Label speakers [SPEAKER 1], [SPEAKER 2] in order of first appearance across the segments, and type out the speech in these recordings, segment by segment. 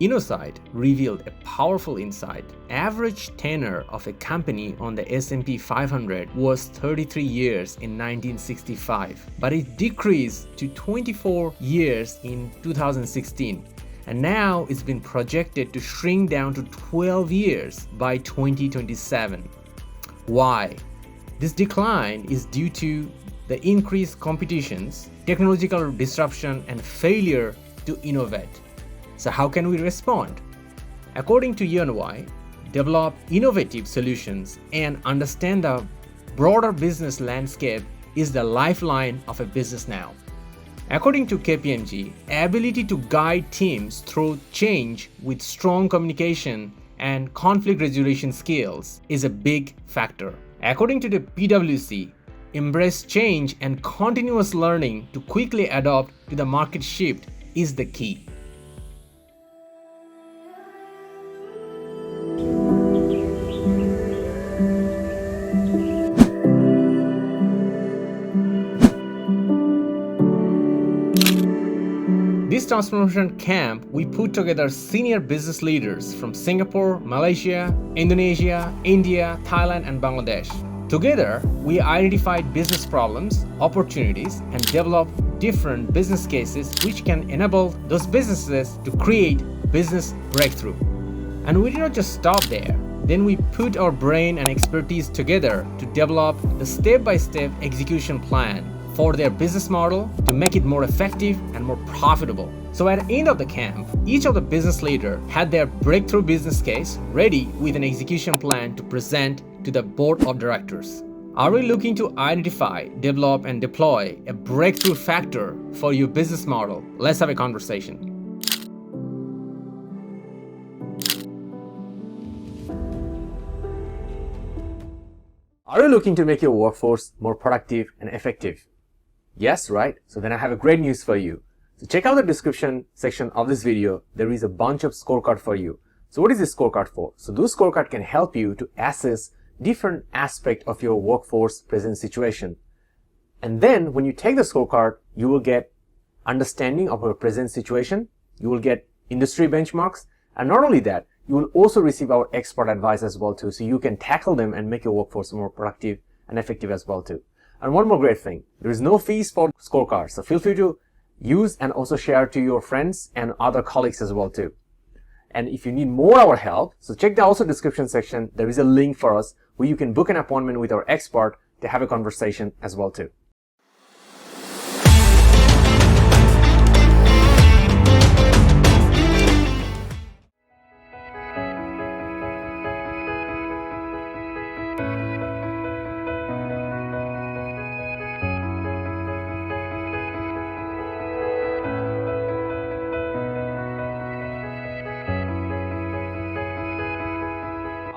[SPEAKER 1] InnoSight revealed a powerful insight. Average tenure of a company on the S&P 500 was 33 years in 1965, but it decreased to 24 years in 2016. And now it's been projected to shrink down to 12 years by 2027. Why? This decline is due to the increased competitions, technological disruption, and failure to innovate. So how can we respond? According to EY, develop innovative solutions and understand the broader business landscape is the lifeline of a business now. According to KPMG, ability to guide teams through change with strong communication and conflict resolution skills is a big factor. According to the PwC, embrace change and continuous learning to quickly adapt to the market shift is the key. This transformation camp, we put together senior business leaders from Singapore, Malaysia, Indonesia, India, Thailand, and Bangladesh. Together, we identified business problems, opportunities, and developed different business cases which can enable those businesses to create business breakthrough. And we did not just stop there. Then we put our brain and expertise together to develop the step-by-step execution plan for their business model to make it more effective and more profitable. So at the end of the camp, each of the business leaders had their breakthrough business case ready with an execution plan to present to the board of directors. Are we looking to identify, develop, and deploy a breakthrough factor for your business model? Let's have a conversation. Are you looking to make your workforce more productive and effective? Yes, right? So then I have a great news for you. So check out the description section of this video. There is a bunch of scorecard for you. So what is this scorecard for? So those scorecard can help you to assess different aspect of your workforce present situation. And then when you take the scorecard, you will get understanding of your present situation. You will get industry benchmarks. And not only that, you will also receive our expert advice as well too. So you can tackle them and make your workforce more productive and effective as well too. And one more great thing, there is no fees for scorecards. So feel free to use and also share to your friends and other colleagues as well too. And if you need more our help, so check the also description section. There is a link for us where you can book an appointment with our expert to have a conversation as well too.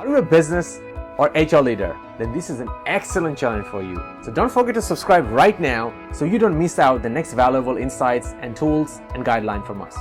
[SPEAKER 1] Are you a business or HR leader? Then this is an excellent challenge for you. So don't forget to subscribe right now so you don't miss out the next valuable insights and tools and guidelines from us.